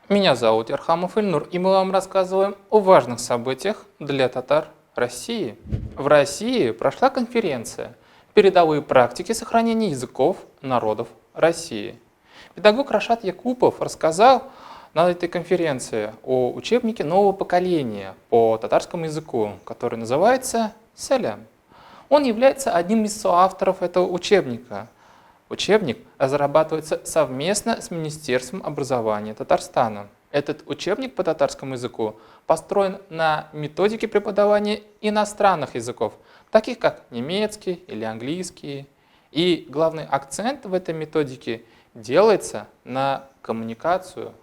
Меня зовут Ярхамов Ильнур, и мы вам рассказываем о важных событиях для татар России. В России прошла конференция «Передовые практики сохранения языков народов России». Педагог Рашат Якупов рассказал на этой конференции о учебнике нового поколения по татарскому языку, который называется «Салям». Он является одним из соавторов этого учебника. Учебник разрабатывается совместно с Министерством образования Татарстана. Этот учебник по татарскому языку построен на методике преподавания иностранных языков, таких как немецкий или английский. И главный акцент в этой методике делается на коммуникацию,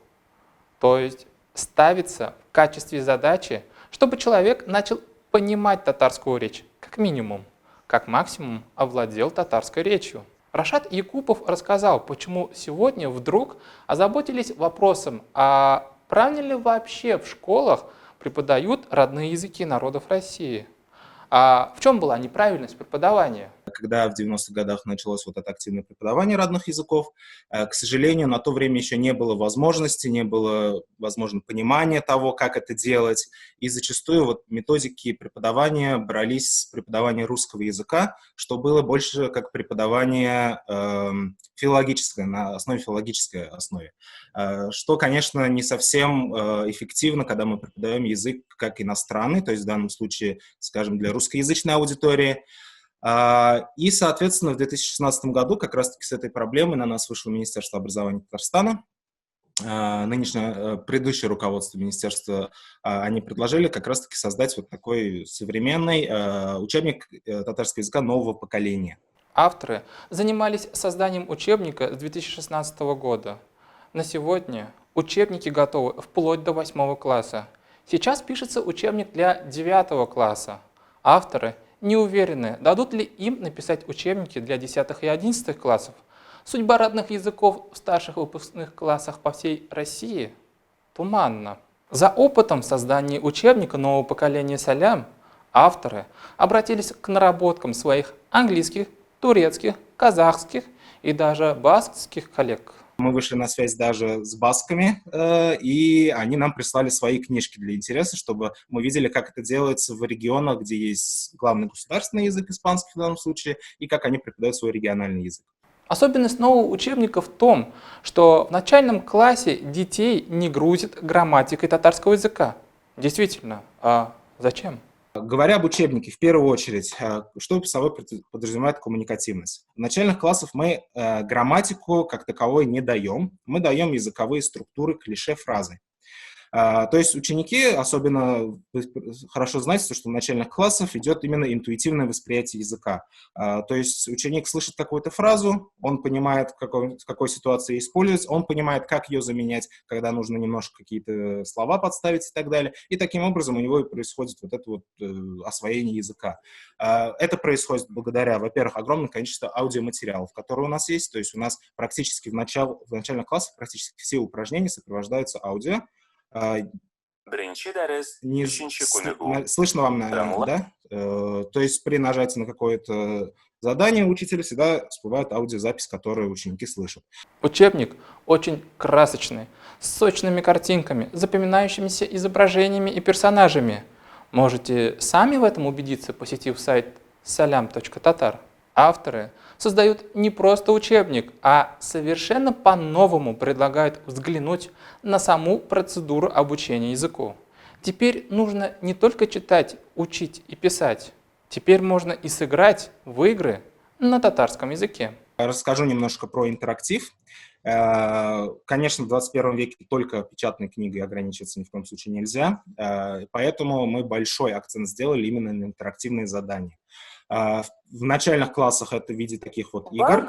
то есть ставится в качестве задачи, чтобы человек начал понимать татарскую речь, как минимум, как максимум овладел татарской речью. Рашат Якупов рассказал, почему сегодня вдруг озаботились вопросом, а правильно ли вообще в школах преподают родные языки народов России? А в чем была неправильность преподавания? Когда в 90-х годах началось вот это активное преподавание родных языков, к сожалению, на то время еще не было возможности, не было, возможно, понимания того, как это делать, и зачастую вот методики преподавания брались с преподавания русского языка, что было больше как преподавание филологическое, на основе филологической основе, что, конечно, не совсем эффективно, когда мы преподаем язык как иностранный, то есть в данном случае, скажем, для русскоязычной аудитории. И, соответственно, в 2016 году как раз-таки с этой проблемой на нас вышло Министерство образования Татарстана. Нынешнее, предыдущее руководство министерства, они предложили как раз-таки создать вот такой современный учебник татарского языка нового поколения. Авторы занимались созданием учебника с 2016 года. На сегодня учебники готовы вплоть до 8 класса. Сейчас пишется учебник для 9 класса. Авторы не уверены, дадут ли им написать учебники для 10 и 11 классов. Судьба родных языков в старших выпускных классах по всей России туманна. За опытом создания учебника нового поколения «Салям» авторы обратились к наработкам своих английских, турецких, казахских и даже баскских коллег. Мы вышли на связь даже с басками, и они нам прислали свои книжки для интереса, чтобы мы видели, как это делается в регионах, где есть главный государственный язык, испанский в данном случае, и как они преподают свой региональный язык. Особенность нового учебника в том, что в начальном классе детей не грузят грамматикой татарского языка. Действительно, а зачем? Говоря об учебнике, в первую очередь, что собой подразумевает коммуникативность? В начальных классах мы грамматику как таковой не даем, мы даем языковые структуры, клише, фразы. То есть ученики, особенно вы хорошо знаете, что в начальных классах идет именно интуитивное восприятие языка. То есть ученик слышит какую-то фразу, он понимает, в какой ситуации использовать, он понимает, как ее заменять, когда нужно немножко какие-то слова подставить и так далее. И таким образом у него и происходит вот это вот освоение языка. Это происходит благодаря, во-первых, огромному количеству аудиоматериалов, которые у нас есть. То есть у нас практически в начальных классах практически все упражнения сопровождаются аудио. Слышно вам, да? То есть при нажатии на какое-то задание учителя всегда всплывает аудиозапись, которую ученики слышат. Учебник очень красочный, с сочными картинками, запоминающимися изображениями и персонажами. Можете сами в этом убедиться, посетив сайт salam.tatar. Авторы создают не просто учебник, а совершенно по-новому предлагают взглянуть на саму процедуру обучения языку. Теперь нужно не только читать, учить и писать. Теперь можно и сыграть в игры на татарском языке. Расскажу немножко про интерактив. Конечно, в 21 веке только печатной книгой ограничиваться ни в коем случае нельзя, поэтому мы большой акцент сделали именно на интерактивные задания. В начальных классах это в виде таких вот игр.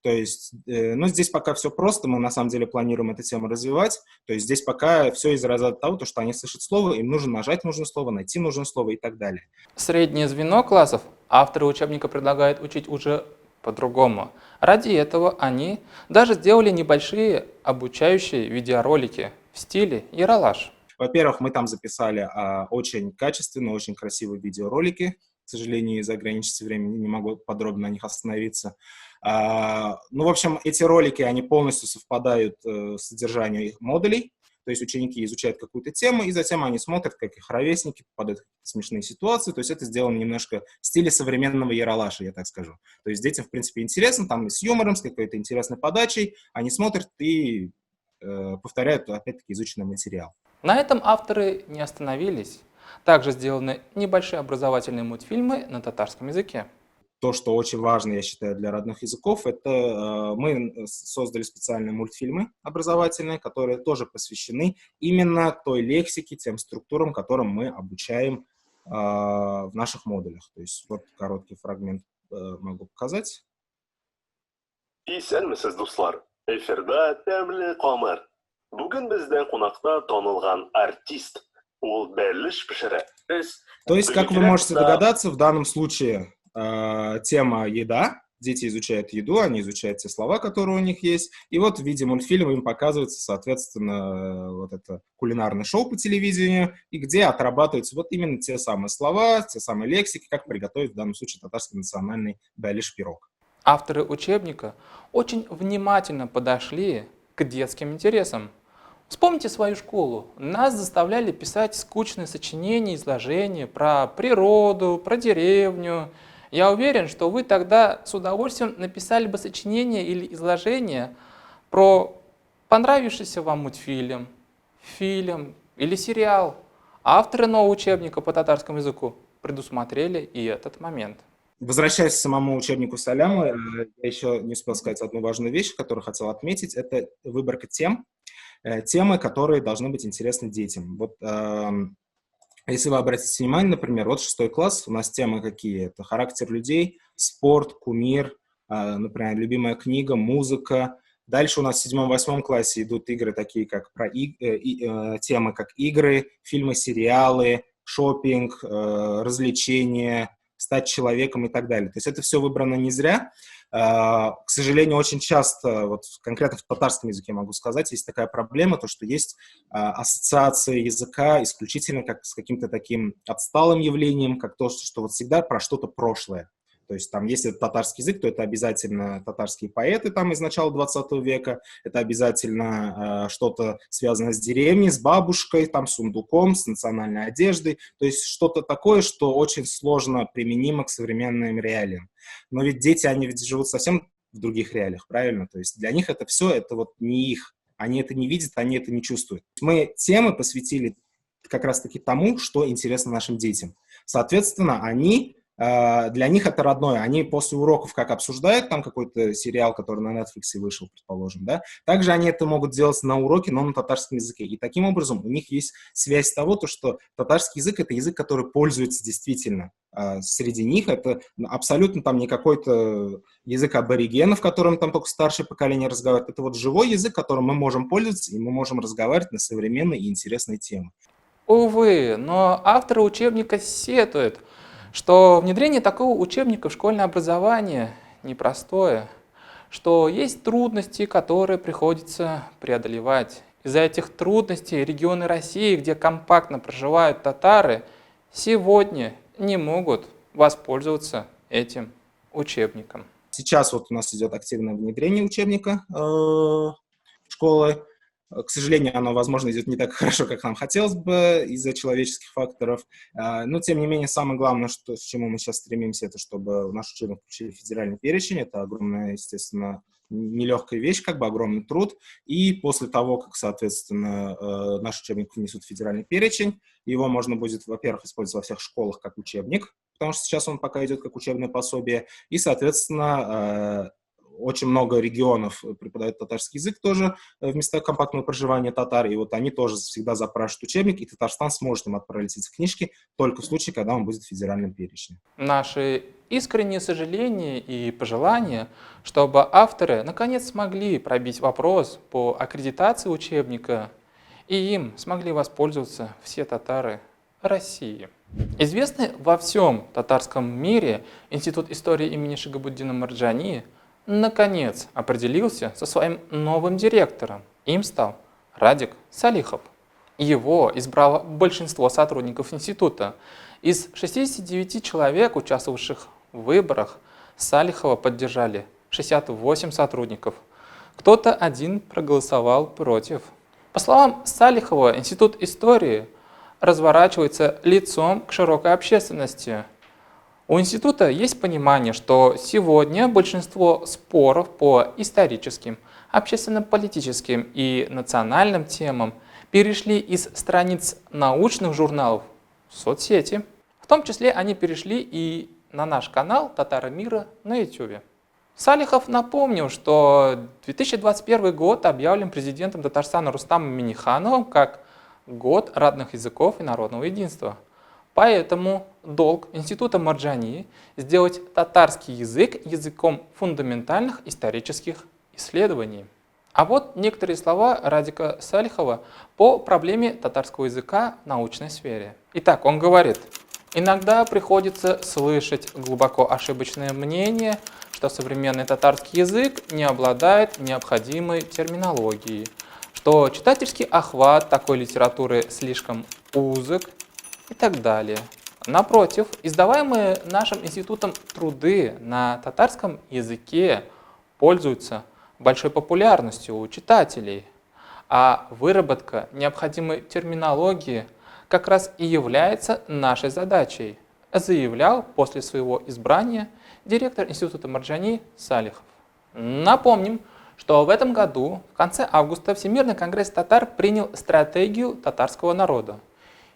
То есть, ну, здесь пока все просто, мы на самом деле планируем эту тему развивать. То есть здесь пока все из разряда того, что они слышат слово, им нужно нажать нужное слово, найти нужное слово и так далее. Среднее звено классов авторы учебника предлагают учить уже по-другому. Ради этого они даже сделали небольшие обучающие видеоролики в стиле Ералаш. Во-первых, мы там записали очень качественные, очень красивые видеоролики. К сожалению, из-за ограниченности времени не могу подробно на них остановиться. Ну, в общем, эти ролики, они полностью совпадают с содержанием их модулей. То есть ученики изучают какую-то тему, и затем они смотрят, как их ровесники попадают в смешные ситуации. То есть это сделано немножко в стиле современного яралаша, я так скажу. То есть детям, в принципе, интересно, там и с юмором, с какой-то интересной подачей. Они смотрят и повторяют, опять-таки, изученный материал. На этом авторы не остановились. Также сделаны небольшие образовательные мультфильмы на татарском языке. То, что очень важно, я считаю, для родных языков, это мы создали специальные мультфильмы образовательные, которые тоже посвящены именно той лексике, тем структурам, которым мы обучаем в наших модулях. То есть вот короткий фрагмент могу показать. Исәнмесез, дуслар. Эфирда тәмле камыр. Бүген бездән кунакта танылган артист. Ул бәлеш пешерә. То есть, как вы можете догадаться, в данном случае тема еда. Дети изучают еду, они изучают те слова, которые у них есть. И вот в виде мультфильма им показывается, соответственно, вот это кулинарное шоу по телевидению, и где отрабатываются вот именно те самые слова, те самые лексики, как приготовить в данном случае татарский национальный бәлеш-пирог. Авторы учебника очень внимательно подошли к детским интересам. Вспомните свою школу. Нас заставляли писать скучные сочинения, изложения про природу, про деревню. Я уверен, что вы тогда с удовольствием написали бы сочинение или изложение про понравившийся вам мультфильм, фильм или сериал. Авторы нового учебника по татарскому языку предусмотрели и этот момент. Возвращаясь к самому учебнику Салямы, я еще не успел сказать одну важную вещь, которую хотел отметить. Это выборка тем, темы, которые должны быть интересны детям. Вот если вы обратите внимание, например, вот 6 класс, у нас темы какие? Это характер людей, спорт, кумир, например, любимая книга, музыка. Дальше у нас в 7-8 классе идут игры такие, как темы, как игры, фильмы, сериалы, шопинг, развлечения, стать человеком и так далее. То есть это все выбрано не зря. К сожалению, очень часто, вот конкретно в татарском языке могу сказать, есть такая проблема, то, что есть ассоциация языка исключительно как с каким-то таким отсталым явлением, как то, что вот всегда про что-то прошлое. То есть там, если это татарский язык, то это обязательно татарские поэты там из начала 20 века, это обязательно что-то связанное с деревней, с бабушкой, там, с сундуком, с национальной одеждой. То есть что-то такое, что очень сложно применимо к современным реалиям. Но ведь дети, они ведь живут совсем в других реалиях, правильно? То есть для них это все, это вот не их. Они это не видят, они это не чувствуют. Мы темы посвятили как раз-таки тому, что интересно нашим детям. Соответственно, для них это родное. Они после уроков как обсуждают там какой-то сериал, который на Netflix вышел, предположим, да, также они это могут делать на уроке, но на татарском языке. И таким образом у них есть связь того, что татарский язык — это язык, который пользуется действительно. Среди них это абсолютно там не какой-то язык аборигенов, которым там только старшее поколение разговаривает. Это вот живой язык, которым мы можем пользоваться, и мы можем разговаривать на современные и интересные темы. Увы, но авторы учебника сетуют, что внедрение такого учебника в школьное образование непростое, что есть трудности, которые приходится преодолевать. Из-за этих трудностей регионы России, где компактно проживают татары, сегодня не могут воспользоваться этим учебником. Сейчас вот у нас идет активное внедрение учебника в школы. К сожалению, оно, возможно, идет не так хорошо, как нам хотелось бы из-за человеческих факторов. Но, тем не менее, самое главное, к чему мы сейчас стремимся, это чтобы в наш учебник включили федеральный перечень. Это огромная, естественно, нелегкая вещь, как бы огромный труд. И после того, как, соответственно, наш учебник внесут в федеральный перечень, его можно будет, во-первых, использовать во всех школах как учебник, потому что сейчас он пока идет как учебное пособие. И, соответственно, очень много регионов преподают татарский язык тоже в местах компактного проживания татар, и вот они тоже всегда запрашивают учебник, и Татарстан сможет им отправить эти книжки только в случае, когда он будет в федеральном перечне. Наши искренние сожаления и пожелания, чтобы авторы наконец смогли пробить вопрос по аккредитации учебника, и им смогли воспользоваться все татары России. Известный во всем татарском мире Институт истории имени Шигабуддина Марджани наконец определился со своим новым директором. Им стал Радик Салихов. Его избрало большинство сотрудников института. Из 69 человек, участвовавших в выборах, Салихова поддержали 68 сотрудников. Кто-то один проголосовал против. По словам Салихова, Институт истории разворачивается лицом к широкой общественности. У института есть понимание, что сегодня большинство споров по историческим, общественно-политическим и национальным темам перешли из страниц научных журналов в соцсети. В том числе они перешли и на наш канал «Татары мира» на YouTube. Салихов напомнил, что 2021 год объявлен президентом Татарстана Рустамом Миннихановым как год родных языков и народного единства. Поэтому долг Института Марджани сделать татарский язык языком фундаментальных исторических исследований. А вот некоторые слова Радика Салихова по проблеме татарского языка в научной сфере. Итак, он говорит: иногда приходится слышать глубоко ошибочное мнение, что современный татарский язык не обладает необходимой терминологией, что читательский охват такой литературы слишком узок и так далее. Напротив, издаваемые нашим институтом труды на татарском языке пользуются большой популярностью у читателей, а выработка необходимой терминологии как раз и является нашей задачей, заявлял после своего избрания директор Института Марджани Салихов. Напомним, что в этом году, в конце августа, Всемирный конгресс татар принял стратегию татарского народа.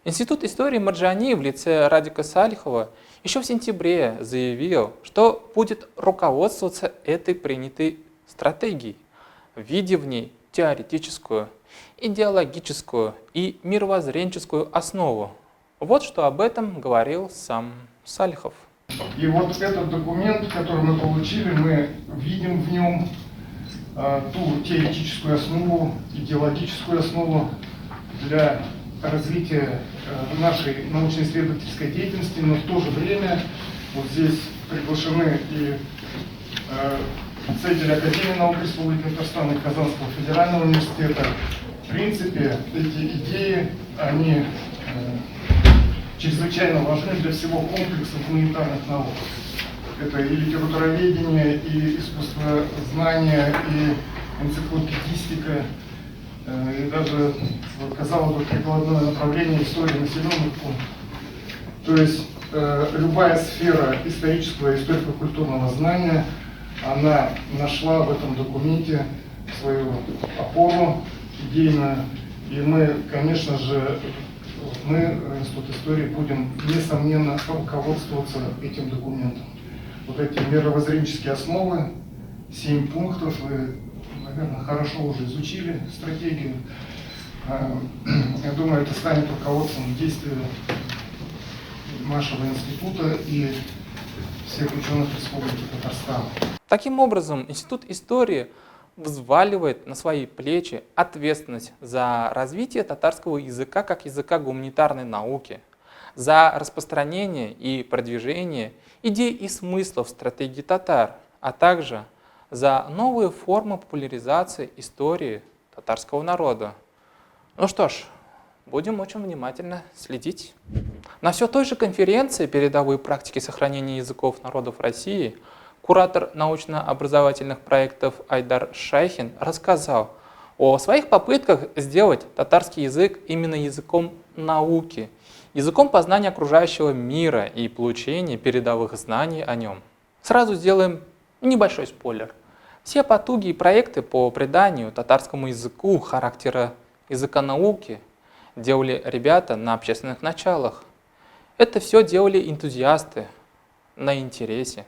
Институт истории Марджани в лице Радика Салихова еще в сентябре заявил, что будет руководствоваться этой принятой стратегией, видя в ней теоретическую, идеологическую и мировоззренческую основу. Вот что об этом говорил сам Салихов. И вот этот документ, который мы получили, мы видим в нем ту теоретическую основу, идеологическую основу для развития нашей научно-исследовательской деятельности, но в то же время вот здесь приглашены и представители Академии наук Республики Татарстан и Казанского федерального университета. В принципе, эти идеи, они чрезвычайно важны для всего комплекса гуманитарных наук. Это и литературоведение, и искусствознание, и энциклопедистика, и даже, казалось бы, прикладное направление истории населенных пунктов. То есть любая сфера исторического и историко-культурного знания, она нашла в этом документе свою опору идейную. И мы, конечно же, мы, Институт истории, будем, несомненно, руководствоваться этим документом. Вот эти мировоззренческие основы, 7 пунктов, вы, наверное, хорошо уже изучили стратегию. Я думаю, это станет руководством действия нашего института и всех ученых Республики Татарстан. Таким образом, Институт истории взваливает на свои плечи ответственность за развитие татарского языка как языка гуманитарной науки, за распространение и продвижение идей и смыслов стратегии татар, а также за новые формы популяризации истории татарского народа. Ну что ж, будем очень внимательно следить. На все той же конференции «Передовые практики сохранения языков народов России» куратор научно-образовательных проектов Айдар Шайхин рассказал о своих попытках сделать татарский язык именно языком науки, языком познания окружающего мира и получения передовых знаний о нем. Сразу сделаем небольшой спойлер. Все потуги и проекты по приданию татарскому языку характера языка науки делали ребята на общественных началах. Это все делали энтузиасты на интересе.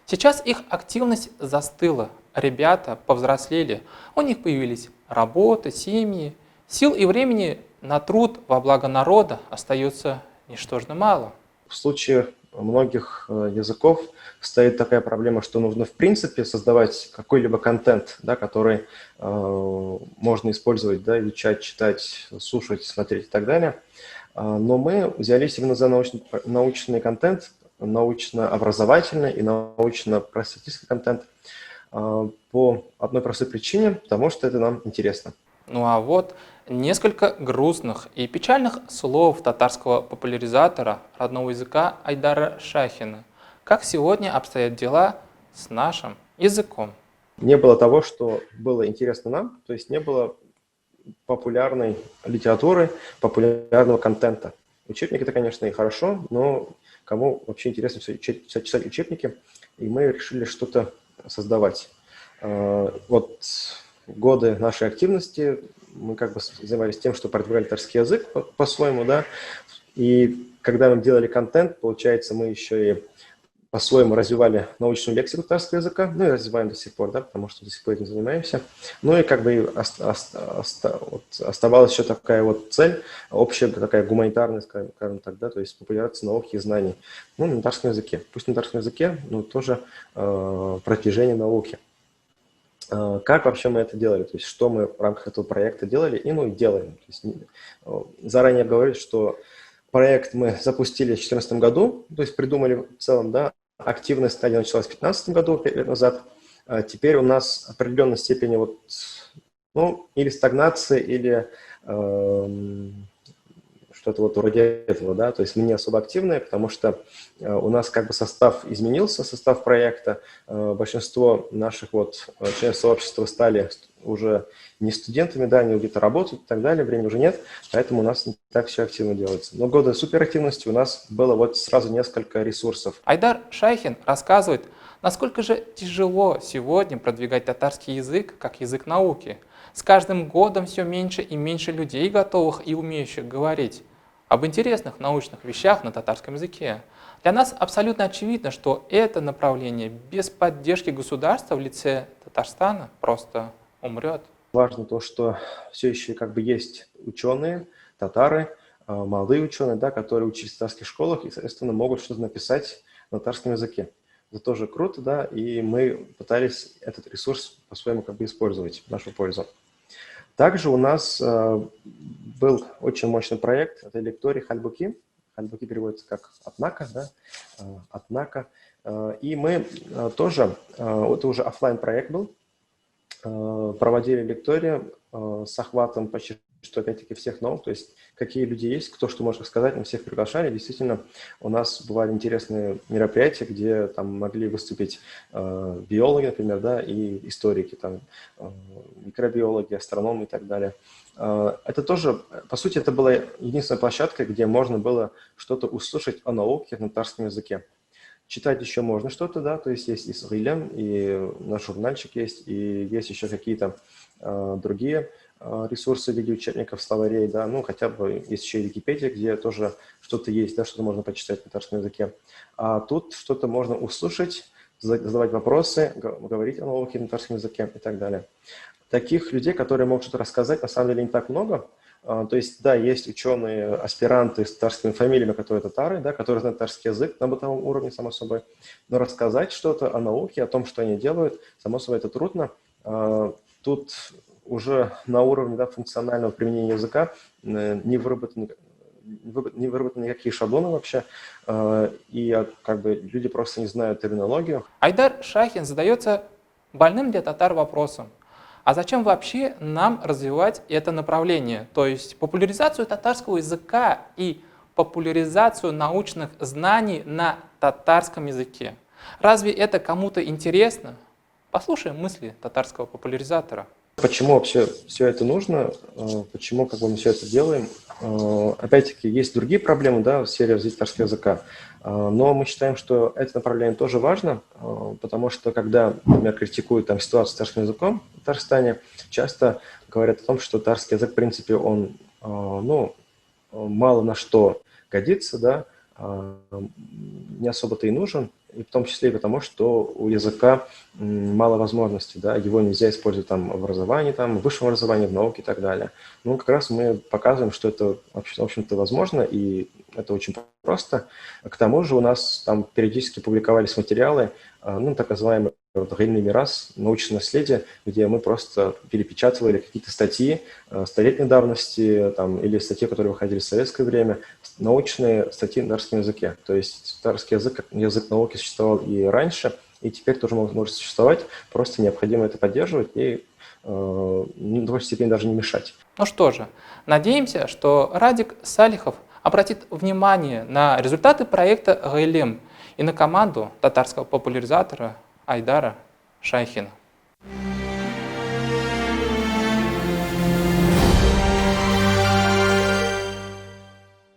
Сейчас их активность застыла, ребята повзрослели, у них появились работа, семьи, сил и времени на труд во благо народа остается ничтожно мало. В случае многих языков стоит такая проблема, что нужно в принципе создавать какой-либо контент, да, который можно использовать, да, изучать, читать, слушать, смотреть и так далее. Но мы взялись именно за научный контент, научно-образовательный и научно-просветительский контент по одной простой причине, потому что это нам интересно. Ну а вот несколько грустных и печальных слов татарского популяризатора родного языка Айдара Шайхина. Как сегодня обстоят дела с нашим языком. Не было того, что было интересно нам, то есть не было популярной литературы, популярного контента. Учебники это, конечно, и хорошо, но кому вообще интересно все читать учебники, и мы решили что-то создавать. Вот годы нашей активности мы как бы занимались тем, что продвигали татарский язык по-своему, да, и когда мы делали контент, получается, мы еще и по-своему развивали научную лексику татарского языка, ну и развиваем до сих пор, да, потому что до сих пор этим занимаемся. Ну и как бы оставалась еще такая вот цель, общая такая гуманитарная, скажем так, да, то есть популяризация науки и знаний. Ну, на татарском языке. Пусть на татарском языке, но тоже продвижение науки. Как вообще мы это делали, то есть что мы в рамках этого проекта делали и ну и делаем. То есть, заранее говорю, что проект мы запустили в 2014 году, то есть придумали в целом, да, активная стадия началась в 2015 году, 5 лет назад. Теперь у нас определенной степени вот, ну, или стагнация, или что-то вот вроде этого, да, то есть мы не особо активные, потому что у нас как бы состав изменился, состав проекта, большинство наших вот членов сообщества стали уже не студентами, да, они где-то работают и так далее, времени уже нет, поэтому у нас не так все активно делается. Но годы суперактивности у нас было вот сразу несколько ресурсов. Айдар Шайхин рассказывает, насколько же тяжело сегодня продвигать татарский язык как язык науки. С каждым годом все меньше и меньше людей, готовых и умеющих говорить об интересных научных вещах на татарском языке. Для нас абсолютно очевидно, что это направление без поддержки государства в лице Татарстана просто умрет. Важно то, что все еще как бы есть ученые, татары, молодые ученые, да, которые учились в татарских школах и, соответственно, могут что-то написать на татарском языке. Это тоже круто, да, и мы пытались этот ресурс по-своему как бы использовать в нашу пользу. Также у нас был очень мощный проект, это лекторий Хальбуки. Хальбуки переводится как «Однако», да, «Однако». И мы тоже, это уже офлайн проект был, проводили лектории с охватом почти что опять-таки всех наук, то есть какие люди есть, кто что может сказать, мы всех приглашали. Действительно, у нас бывали интересные мероприятия, где там могли выступить биологи, например, да, и историки, там, микробиологи, астрономы и так далее. Это тоже, по сути, это была единственная площадка, где можно было что-то услышать о науке на татарском языке. Читать еще можно что-то, да, то есть есть и Сгилем, и наш журнальчик есть, и есть еще какие-то другие ресурсы в виде учебников, словарей, да, ну, хотя бы есть еще и Википедия, где тоже что-то есть, да, что-то можно почитать на татарском языке. А тут что-то можно услышать, задавать вопросы, говорить о науке на татарском языке и так далее. Таких людей, которые могут что-то рассказать, на самом деле не так много. То есть, да, есть ученые, аспиранты с татарскими фамилиями, которые татары, да, которые знают татарский язык на бытовом уровне, само собой. Но рассказать что-то о науке, о том, что они делают, само собой, это трудно. Тут уже на уровне, да, функционального применения языка не выработаны никакие шаблоны вообще, и как бы люди просто не знают терминологию. Айдар Шайхин задается больным для татар вопросом. А зачем вообще нам развивать это направление? То есть популяризацию татарского языка и популяризацию научных знаний на татарском языке. Разве это кому-то интересно? Послушаем мысли татарского популяризатора. Почему вообще все это нужно? Почему как бы мы все это делаем? Опять-таки, есть другие проблемы, да, в сфере развития татарского языка, но мы считаем, что это направление тоже важно, потому что когда, например, критикуют там ситуацию с татарским языком в Татарстане, часто говорят о том, что татарский язык, в принципе, он, ну, мало на что годится, да, не особо-то и нужен, и в том числе и потому, что у языка мало возможностей, да, его нельзя использовать там в образовании, там, в высшем образовании, в науке и так далее. Ну, как раз мы показываем, что это, в общем-то, возможно, и это очень просто. К тому же у нас там периодически публиковались материалы, ну, так называемый «Гильный мирас», научное наследие, где мы просто перепечатывали какие-то статьи столетней давности там, или статьи, которые выходили в советское время, научные статьи на татарском языке. То есть татарский язык, как язык науки, существовал и раньше, и теперь тоже может существовать, просто необходимо это поддерживать и в большей степени даже не мешать. Ну что же, надеемся, что Радик Салихов обратит внимание на результаты проекта «Гайлем» и на команду татарского популяризатора Айдара Шайхина.